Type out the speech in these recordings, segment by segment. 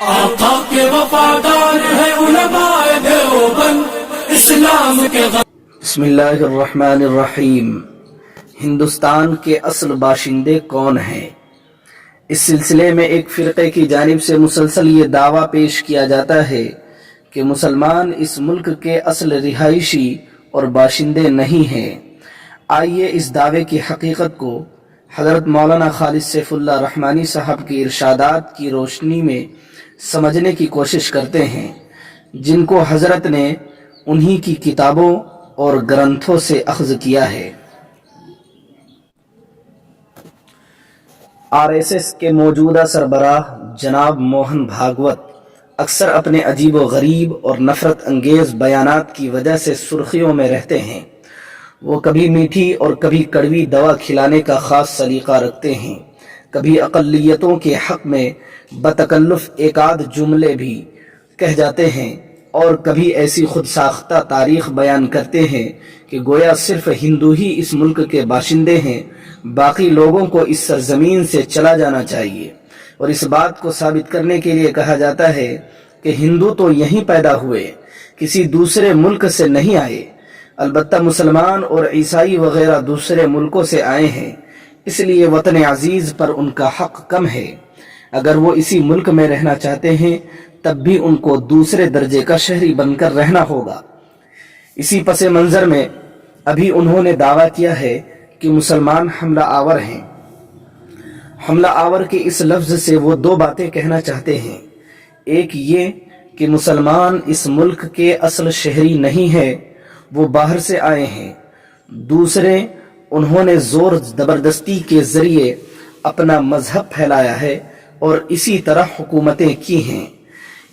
آقا کے وفادار ہے علماء دیوبند اسلام کے بسم اللہ الرحمن الرحیم۔ ہندوستان کے اصل باشندے کون ہیں؟ اس سلسلے میں ایک فرقے کی جانب سے مسلسل یہ دعویٰ پیش کیا جاتا ہے کہ مسلمان اس ملک کے اصل رہائشی اور باشندے نہیں ہیں۔ آئیے اس دعوے کی حقیقت کو حضرت مولانا خالد سیف اللہ رحمانی صاحب کی ارشادات کی روشنی میں سمجھنے کی کوشش کرتے ہیں، جن کو حضرت نے انہی کی کتابوں اور گرنتھوں سے اخذ کیا ہے۔ RSS کے موجودہ سربراہ جناب موہن بھاگوت اکثر اپنے عجیب و غریب اور نفرت انگیز بیانات کی وجہ سے سرخیوں میں رہتے ہیں۔ وہ کبھی میٹھی اور کبھی کڑوی دوا کھلانے کا خاص سلیقہ رکھتے ہیں، کبھی اقلیتوں کے حق میں بتکلف ایک آدھ جملے بھی کہہ جاتے ہیں، اور کبھی ایسی خود ساختہ تاریخ بیان کرتے ہیں کہ گویا صرف ہندو ہی اس ملک کے باشندے ہیں، باقی لوگوں کو اس سرزمین سے چلا جانا چاہیے۔ اور اس بات کو ثابت کرنے کے لیے کہا جاتا ہے کہ ہندو تو یہیں پیدا ہوئے، کسی دوسرے ملک سے نہیں آئے، البتہ مسلمان اور عیسائی وغیرہ دوسرے ملکوں سے آئے ہیں، اس لیے وطن عزیز پر ان کا حق کم ہے۔ اگر وہ اسی ملک میں رہنا چاہتے ہیں تب بھی ان کو دوسرے درجے کا شہری بن کر رہنا ہوگا۔ اسی پس منظر میں ابھی انہوں نے دعویٰ کیا ہے کہ مسلمان حملہ آور ہیں۔ حملہ آور کے اس لفظ سے وہ دو باتیں کہنا چاہتے ہیں، ایک یہ کہ مسلمان اس ملک کے اصل شہری نہیں ہے، وہ باہر سے آئے ہیں، دوسرے انہوں نے زور زبردستی کے ذریعے اپنا مذہب پھیلایا ہے اور اسی طرح حکومتیں کی ہیں۔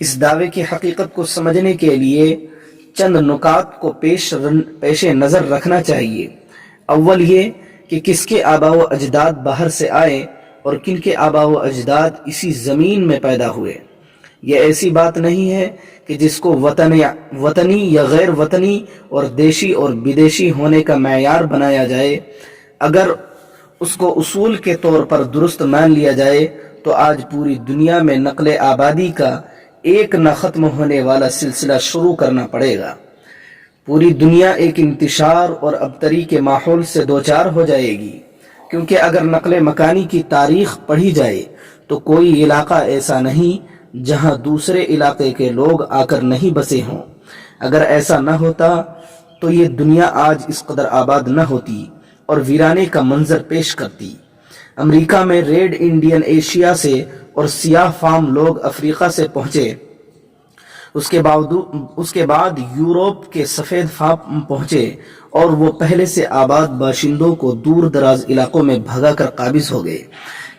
اس دعوے کی حقیقت کو سمجھنے کے لیے چند نکات کو پیش نظر رکھنا چاہیے۔ اول یہ کہ کس کے آباء و اجداد باہر سے آئے اور کن کے آباء و اجداد اسی زمین میں پیدا ہوئے۔ یہ ایسی بات نہیں ہے کہ جس کو وطنی یا غیر وطنی اور دیشی اور بدیشی ہونے کا معیار بنایا جائے۔ اگر اس کو اصول کے طور پر درست مان لیا جائے تو آج پوری دنیا میں نقل آبادی کا ایک نہ ختم ہونے والا سلسلہ شروع کرنا پڑے گا۔ پوری دنیا ایک انتشار اور ابتری کے ماحول سے دوچار ہو جائے گی، کیونکہ اگر نقل مکانی کی تاریخ پڑھی جائے تو کوئی علاقہ ایسا نہیں جہاں دوسرے علاقے کے لوگ آ کر نہیں بسے ہوں۔ اگر ایسا نہ ہوتا تو یہ دنیا آج اس قدر آباد نہ ہوتی اور ویرانے کا منظر پیش کرتی۔ امریکہ میں ریڈ انڈین ایشیا سے اور سیاہ فام لوگ افریقہ سے پہنچے، اس کے بعد یورپ کے سفید فام پہنچے اور وہ پہلے سے آباد باشندوں کو دور دراز علاقوں میں بھگا کر قابض ہو گئے۔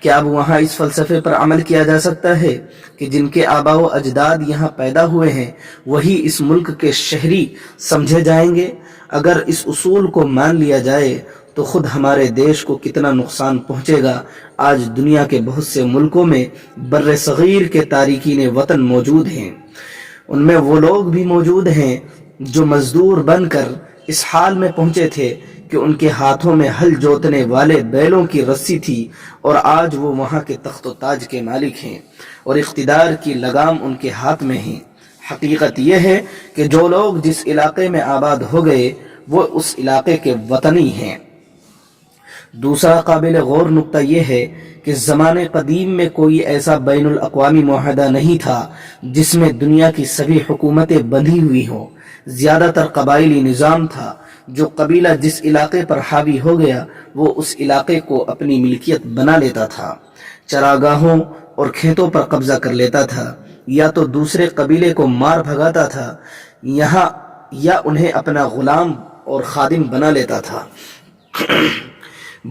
کیا اب وہاں اس فلسفے پر عمل کیا جا سکتا ہے کہ جن کے آباء و اجداد یہاں پیدا ہوئے ہیں وہی اس ملک کے شہری سمجھے جائیں گے؟ اگر اس اصول کو مان لیا جائے تو خود ہمارے دیش کو کتنا نقصان پہنچے گا۔ آج دنیا کے بہت سے ملکوں میں بر صغیر کے تارکین وطن موجود ہیں، ان میں وہ لوگ بھی موجود ہیں جو مزدور بن کر اس حال میں پہنچے تھے کہ ان کے ہاتھوں میں ہل جوتنے والے بیلوں کی رسی تھی، اور آج وہ وہاں کے تخت و تاج کے مالک ہیں اور اقتدار کی لگام ان کے ہاتھ میں ہیں۔ حقیقت یہ ہے کہ جو لوگ جس علاقے میں آباد ہو گئے وہ اس علاقے کے وطنی ہیں۔ دوسرا قابل غور نقطہ یہ ہے کہ زمانے قدیم میں کوئی ایسا بین الاقوامی معاہدہ نہیں تھا جس میں دنیا کی سبھی حکومتیں بندھی ہوئی ہوں۔ زیادہ تر قبائلی نظام تھا، جو قبیلہ جس علاقے پر حاوی ہو گیا وہ اس علاقے کو اپنی ملکیت بنا لیتا تھا، چراگاہوں اور کھیتوں پر قبضہ کر لیتا تھا، یا تو دوسرے قبیلے کو مار بھگاتا تھا یا انہیں اپنا غلام اور خادم بنا لیتا تھا۔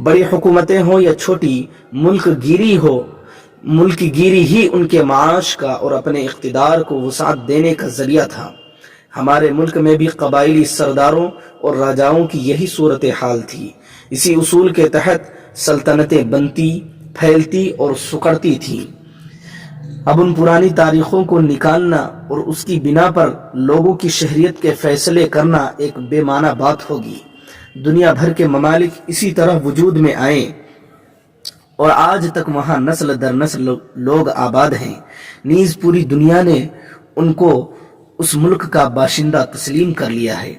بڑی حکومتیں ہوں یا چھوٹی، ملک گیری ہی ان کے معاش کا اور اپنے اقتدار کو وسعت دینے کا ذریعہ تھا۔ ہمارے ملک میں بھی قبائلی سرداروں اور راجاؤں کی یہی صورتحال تھی۔ اسی اصول کے تحت سلطنتیں بنتی، پھیلتی اور سکڑتی تھیں۔ اب ان پرانی تاریخوں کو نکالنا اور اس کی بنا پر لوگوں کی شہریت کے فیصلے کرنا ایک بے معنی بات ہوگی۔ دنیا بھر کے ممالک اسی طرح وجود میں آئیں اور آج تک وہاں نسل در نسل لوگ آباد ہیں۔ نیز پوری دنیا نے ان کو اس ملک کا باشندہ تسلیم کر لیا ہے۔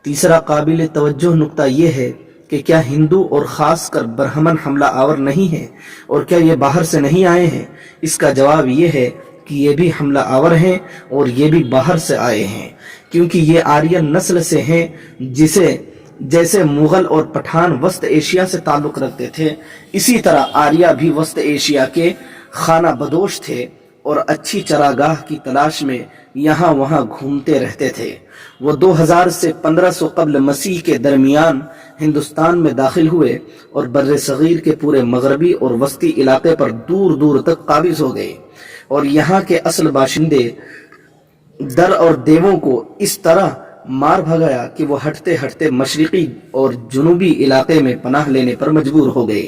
تیسرا قابل توجہ نقطہ یہ ہے کہ کیا ہندو اور خاص کر برہمن حملہ آور نہیں ہیں، اور کیا یہ باہر سے نہیں آئے ہیں؟ اس کا جواب یہ ہے کہ یہ بھی حملہ آور ہیں اور یہ بھی باہر سے آئے ہیں، کیونکہ یہ آرین نسل سے ہیں، جیسے مغل اور پٹھان وسط ایشیا سے تعلق رکھتے تھے، اسی طرح آریہ بھی وسط ایشیا کے خانہ بدوش تھے اور اچھی چراگاہ کی تلاش میں یہاں وہاں گھومتے رہتے تھے۔ وہ 2000 سے 1500 قبل مسیح کے درمیان ہندوستان میں داخل ہوئے اور بر صغیر کے پورے مغربی اور وسطی علاقے پر دور دور تک قابض ہو گئے، اور یہاں کے اصل باشندے در اور دیووں کو اس طرح مار بھگایا کہ وہ ہٹتے ہٹتے مشرقی اور جنوبی علاقے میں پناہ لینے پر مجبور ہو گئے۔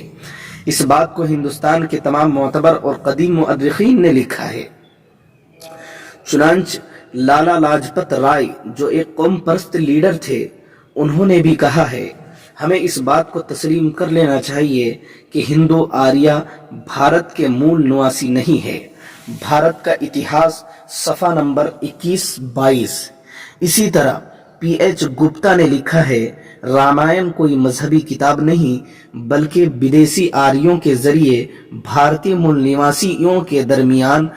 اس بات کو ہندوستان کے تمام معتبر اور قدیم مؤرخین نے لکھا ہے۔ چنانچہ لالا لاجپت رائے جو ایک قوم پرست لیڈر تھے، انہوں نے بھی کہا ہے، ہمیں اس بات کو تسلیم کر لینا چاہیے کہ ہندو آریہ بھارت کے مول نواسی نہیں ہے۔ بھارت کا اتہاس صفحہ نمبر 21-22۔ اسی طرح پی ایچ گپتا نے لکھا ہے، رامائن کوئی مذہبی کتاب نہیں بلکہ بدیسی آریوں کے ذریعے بھارتی مول نواسیوں کے درمیان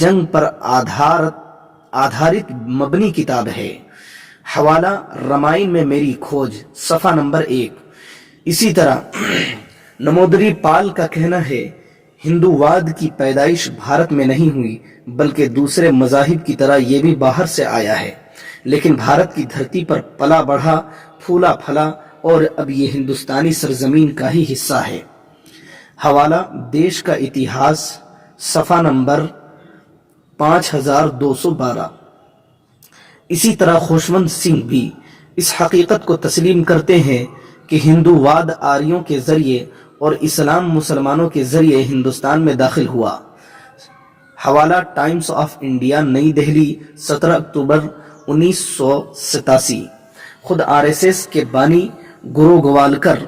جنگ پر آدھارت مبنی کتاب ہے۔ حوالہ رامائن میں میری کھوج، صفحہ نمبر 1۔ اسی طرح نمودری پال کا کہنا ہے، ہندوواد کی پیدائش بھارت میں نہیں ہوئی بلکہ دوسرے مذاہب کی طرح یہ بھی باہر سے آیا ہے، لیکن بھارت کی دھرتی پر پلا بڑھا، پھولا پھلا اور اب یہ ہندوستانی سرزمین کا ہی حصہ ہے۔ حوالہ دیش کا اتہاس، صفحہ نمبر 5212۔ اسی طرح خوشونت سنگھ بھی اس حقیقت کو تسلیم کرتے ہیں کہ ہندوواد آریوں کے ذریعے اور اسلام مسلمانوں کے ذریعے ہندوستان میں داخل ہوا۔ حوالہ ٹائمز آف انڈیا، نئی دہلی، 17 اکتوبر 1987۔ خود آر ایس ایس کے بانی گرو گوالکر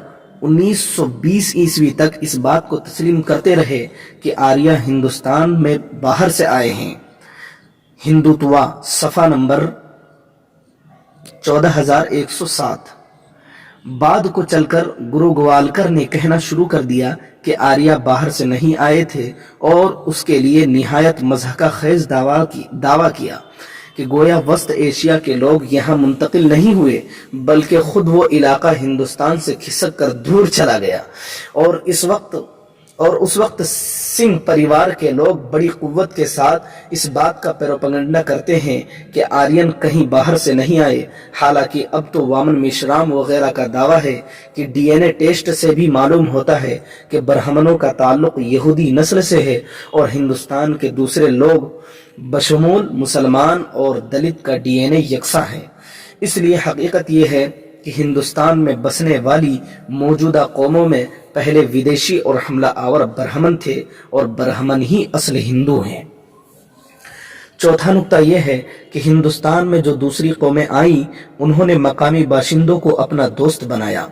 1920 عیسوی تک اس بات کو تسلیم کرتے رہے کہ آریہ ہندوستان میں باہر سے آئے ہیں۔ ہندوتوا، صفحہ نمبر 14107۔ بعد کو چل کر گرو گوالکر نے کہنا شروع کر دیا کہ آریہ باہر سے نہیں آئے تھے، اور اس کے لیے نہایت مضحکہ خیز دعویٰ کیا کہ گویا وسط ایشیا کے لوگ یہاں منتقل نہیں ہوئے بلکہ خود وہ علاقہ ہندوستان سے کھسک کر دور چلا گیا، اور اس وقت سنگھ پریوار کے لوگ بڑی قوت کے ساتھ اس بات کا پروپیگنڈا کرتے ہیں کہ آرین کہیں باہر سے نہیں آئے، حالانکہ اب تو وامن میشرام وغیرہ کا دعویٰ ہے کہ ڈی این اے ٹیسٹ سے بھی معلوم ہوتا ہے کہ برہمنوں کا تعلق یہودی نسل سے ہے، اور ہندوستان کے دوسرے لوگ بشمول مسلمان اور دلت کا ڈی این اے یکساں ہے۔ اس لیے حقیقت یہ ہے کہ ہندوستان میں بسنے والی موجودہ قوموں میں پہلے ودیشی اور حملہ آور برہمن تھے، اور برہمن ہی اصل ہندو ہیں۔ چوتھا نقطہ یہ ہے کہ ہندوستان میں جو دوسری قومیں آئیں، انہوں نے مقامی باشندوں کو اپنا دوست بنایا،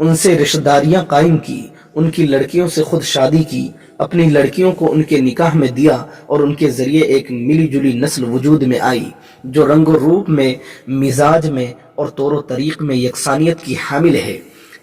ان سے رشتہ داریاں قائم کی، ان کی لڑکیوں سے خود شادی کی، اپنی لڑکیوں کو ان کے نکاح میں دیا، اور ان کے ذریعے ایک ملی جلی نسل وجود میں آئی جو رنگ و روپ میں، مزاج میں اور طور و طریق میں یکسانیت کی حامل ہے۔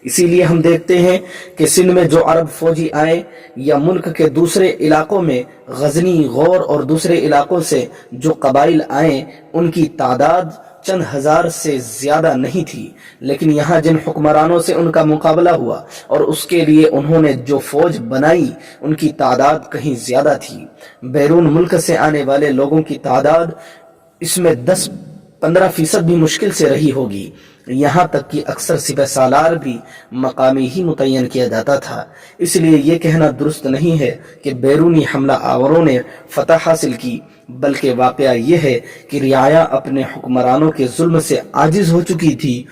اسی لیے ہم دیکھتے ہیں کہ سندھ میں جو عرب فوجی آئے یا ملک کے دوسرے علاقوں میں غزنی، غور اور دوسرے علاقوں سے جو قبائل آئے، ان کی تعداد چند ہزار سے زیادہ نہیں تھی، لیکن یہاں جن حکمرانوں سے ان کا مقابلہ ہوا اور اس کے لیے انہوں نے جو فوج بنائی، ان کی تعداد کہیں زیادہ تھی۔ بیرون ملک سے آنے والے لوگوں کی تعداد اس میں 10-15% بھی مشکل سے رہی ہوگی، یہاں تک کہ اکثر سپہ سالار بھی مقامی ہی متعین کیا جاتا تھا۔ اس لیے یہ کہنا درست نہیں ہے کہ بیرونی حملہ آوروں نے فتح حاصل کی، بلکہ واقعہ یہ ہے کہ رعایا اپنے حکمرانوں کے ظلم سے عاجز ہو چکی تھی۔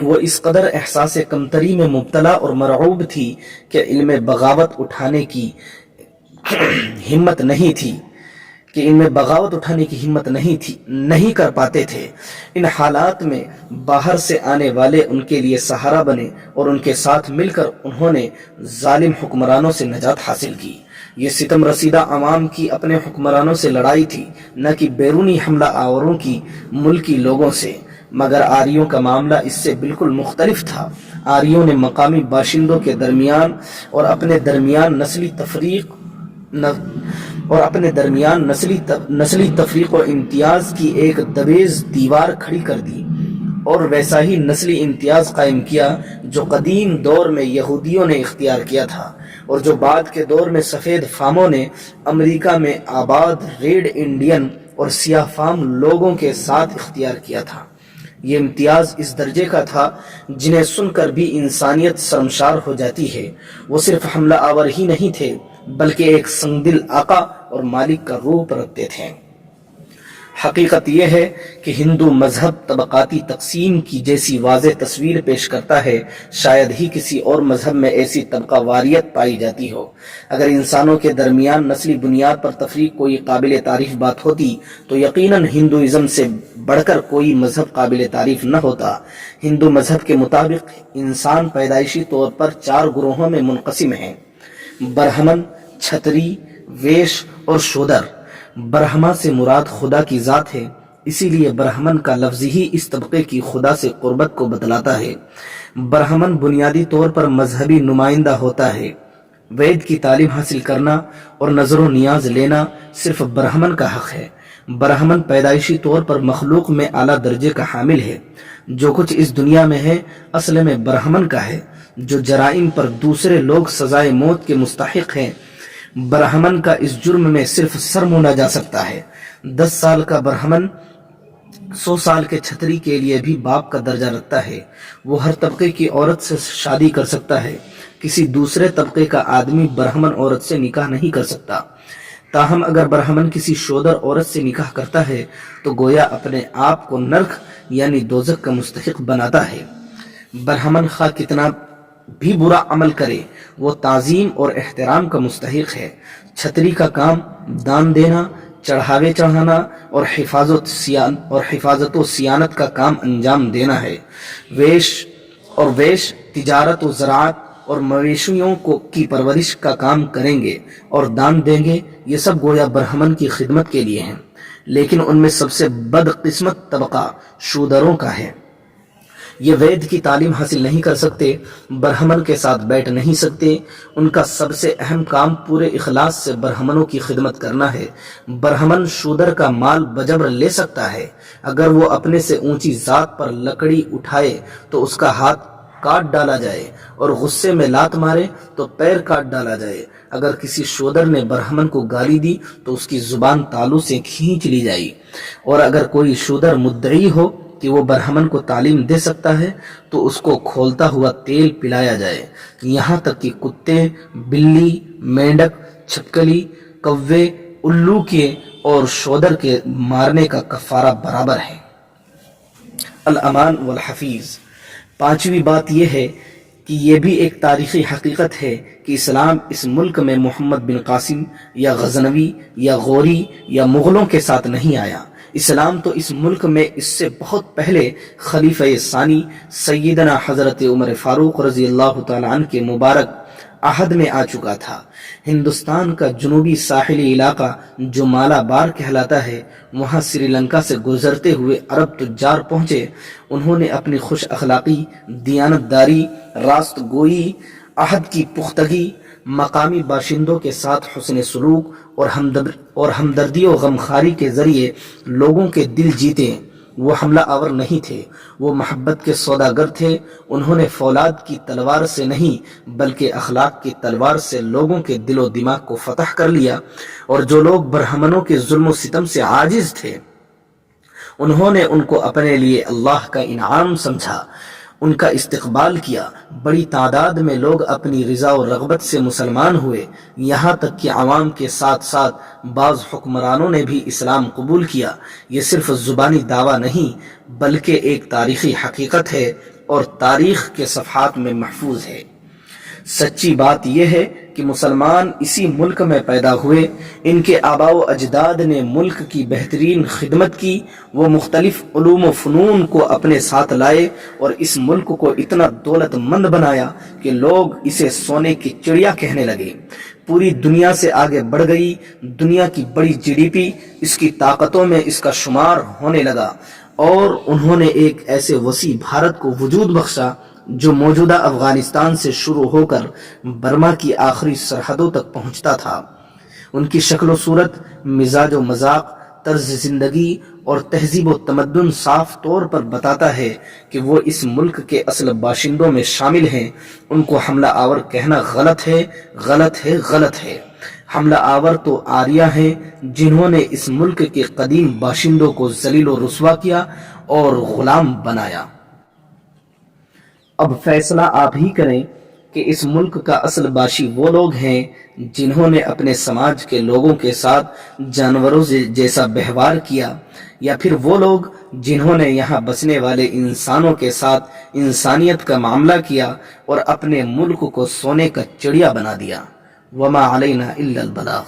وہ اس قدر احساس کمتری میں مبتلا اور مرعوب تھی کہ علم بغاوت اٹھانے کی ہمت نہیں تھی۔ کہ ان میں بغاوت اٹھانے کی ہمت نہیں کر پاتے تھے۔ ان حالات میں باہر سے آنے والے ان کے لیے سہارا بنے اور ان کے ساتھ مل کر انہوں نے ظالم حکمرانوں سے نجات حاصل کی۔ یہ ستم رسیدہ عوام کی اپنے حکمرانوں سے لڑائی تھی، نہ کہ بیرونی حملہ آوروں کی ملکی لوگوں سے۔ مگر آریوں کا معاملہ اس سے بالکل مختلف تھا۔ آریوں نے مقامی باشندوں کے درمیان اور اپنے درمیان نسلی تفریق و امتیاز کی ایک دبیز دیوار کھڑی کر دی اور ویسا ہی نسلی امتیاز قائم کیا جو قدیم دور میں یہودیوں نے اختیار کیا تھا اور جو بعد کے دور میں سفید فاموں نے امریکہ میں آباد ریڈ انڈین اور سیاہ فام لوگوں کے ساتھ اختیار کیا تھا۔ یہ امتیاز اس درجے کا تھا جنہیں سن کر بھی انسانیت شرمسار ہو جاتی ہے۔ وہ صرف حملہ آور ہی نہیں تھے بلکہ ایک سنگدل آقا اور مالک کا روپ رکھتے تھے۔ حقیقت یہ ہے کہ ہندو مذہب طبقاتی تقسیم کی جیسی واضح تصویر پیش کرتا ہے، شاید ہی کسی اور مذہب میں ایسی طبقہ واریت پائی جاتی ہو۔ اگر انسانوں کے درمیان نسلی بنیاد پر تفریق کوئی قابل تعریف بات ہوتی تو یقیناً ہندوازم سے بڑھ کر کوئی مذہب قابل تعریف نہ ہوتا۔ ہندو مذہب کے مطابق انسان پیدائشی طور پر 4 گروہوں میں منقسم ہیں: برہمن، چھتری، ویش اور شودر۔ برہما سے مراد خدا کی ذات ہے، اسی لیے برہمن کا لفظ ہی اس طبقے کی خدا سے قربت کو بتلاتا ہے۔ برہمن بنیادی طور پر مذہبی نمائندہ ہوتا ہے۔ وید کی تعلیم حاصل کرنا اور نظر و نیاز لینا صرف برہمن کا حق ہے۔ برہمن پیدائشی طور پر مخلوق میں اعلیٰ درجے کا حامل ہے۔ جو کچھ اس دنیا میں ہے اصل میں برہمن کا ہے۔ جو جرائم پر دوسرے لوگ سزائے موت کے مستحق ہیں، برہمن کا اس جرم میں صرف سر مونڈا جا سکتا ہے۔ 10 سال کا برہمن 100 سال کے چھتری کے لیے بھی باپ کا درجہ رکھتا ہے۔ وہ ہر طبقے کی عورت سے شادی کر سکتا ہے۔ کسی دوسرے طبقے کا آدمی برہمن عورت سے نکاح نہیں کر سکتا۔ تاہم اگر برہمن کسی شودر عورت سے نکاح کرتا ہے تو گویا اپنے آپ کو نرک یعنی دوزخ کا مستحق بناتا ہے۔ برہمن خواہ کتنا بھی برا عمل کرے وہ تعظیم اور احترام کا مستحق ہے۔ چھتری کا کام دان دینا، چڑھاوے چڑھانا اور حفاظت و صیانت کا کام انجام دینا ہے۔ ویش تجارت و زراعت اور مویشیوں کی پرورش کا کام کریں گے اور دان دیں گے۔ یہ سب گویا برہمن کی خدمت کے لیے ہیں، لیکن ان میں سب سے بدقسمت طبقہ شودروں کا ہے۔ یہ وید کی تعلیم حاصل نہیں کر سکتے، برہمن کے ساتھ بیٹھ نہیں سکتے۔ ان کا سب سے اہم کام پورے اخلاص سے برہمنوں کی خدمت کرنا ہے۔ برہمن شودر کا مال بجبر لے سکتا ہے۔ اگر وہ اپنے سے اونچی ذات پر لکڑی اٹھائے تو اس کا ہاتھ کاٹ ڈالا جائے اور غصے میں لات مارے تو پیر کاٹ ڈالا جائے۔ اگر کسی شودر نے برہمن کو گالی دی تو اس کی زبان تالو سے کھینچ لی جائے، اور اگر کوئی شودر مدعی ہو کہ وہ برہمن کو تعلیم دے سکتا ہے تو اس کو کھولتا ہوا تیل پلایا جائے، یہاں تک کہ کتے، بلی، مینڈک، چھپکلی، کوے، الو کے اور شودر کے مارنے کا کفارہ برابر ہے۔ الامان والحفیظ۔ 5ویں بات یہ ہے کہ یہ بھی ایک تاریخی حقیقت ہے کہ اسلام اس ملک میں محمد بن قاسم یا غزنوی یا غوری یا مغلوں کے ساتھ نہیں آیا۔ اسلام تو اس ملک میں اس سے بہت پہلے خلیفہ ثانی سیدنا حضرت عمر فاروق رضی اللہ تعالیٰ عنہ کے مبارک عہد میں آ چکا تھا۔ ہندوستان کا جنوبی ساحلی علاقہ جو مالابار کہلاتا ہے، وہاں سری لنکا سے گزرتے ہوئے عرب تجار پہنچے۔ انہوں نے اپنی خوش اخلاقی، دیانت داری، راست گوئی، عہد کی پختگی، مقامی باشندوں کے ساتھ حسن سلوک اور ہمدردی و غمخواری کے ذریعے لوگوں کے دل جیتے۔ وہ حملہ آور نہیں تھے، وہ محبت کے سوداگر تھے۔ انہوں نے فولاد کی تلوار سے نہیں بلکہ اخلاق کی تلوار سے لوگوں کے دل و دماغ کو فتح کر لیا، اور جو لوگ برہمنوں کے ظلم و ستم سے عاجز تھے انہوں نے ان کو اپنے لیے اللہ کا انعام سمجھا، ان کا استقبال کیا۔ بڑی تعداد میں لوگ اپنی رضا و رغبت سے مسلمان ہوئے، یہاں تک کہ عوام کے ساتھ ساتھ بعض حکمرانوں نے بھی اسلام قبول کیا۔ یہ صرف زبانی دعویٰ نہیں بلکہ ایک تاریخی حقیقت ہے اور تاریخ کے صفحات میں محفوظ ہے۔ سچی بات یہ ہے کہ مسلمان اسی ملک میں پیدا ہوئے، ان کے آباء و اجداد نے ملک کی بہترین خدمت کی، وہ مختلف علوم و فنون کو اپنے ساتھ لائے اور اس ملک کو اتنا دولت مند بنایا کہ لوگ اسے سونے کی چڑیا کہنے لگے۔ پوری دنیا سے آگے بڑھ گئی، دنیا کی بڑی جی ڈی پی اس کی طاقتوں میں اس کا شمار ہونے لگا، اور انہوں نے ایک ایسے وسیع بھارت کو وجود بخشا جو موجودہ افغانستان سے شروع ہو کر برما کی آخری سرحدوں تک پہنچتا تھا۔ ان کی شکل و صورت، مزاج و مذاق، طرز زندگی اور تہذیب و تمدن صاف طور پر بتاتا ہے کہ وہ اس ملک کے اصل باشندوں میں شامل ہیں۔ ان کو حملہ آور کہنا غلط ہے، غلط ہے، غلط ہے۔ حملہ آور تو آریہ ہیں جنہوں نے اس ملک کے قدیم باشندوں کو ذلیل و رسوا کیا اور غلام بنایا۔ اب فیصلہ آپ ہی کریں کہ اس ملک کا اصل باشی وہ لوگ ہیں جنہوں نے اپنے سماج کے لوگوں کے ساتھ جانوروں جیسا بہوار کیا، یا پھر وہ لوگ جنہوں نے یہاں بسنے والے انسانوں کے ساتھ انسانیت کا معاملہ کیا اور اپنے ملک کو سونے کا چڑیا بنا دیا۔ وما علینا الا البلاغ۔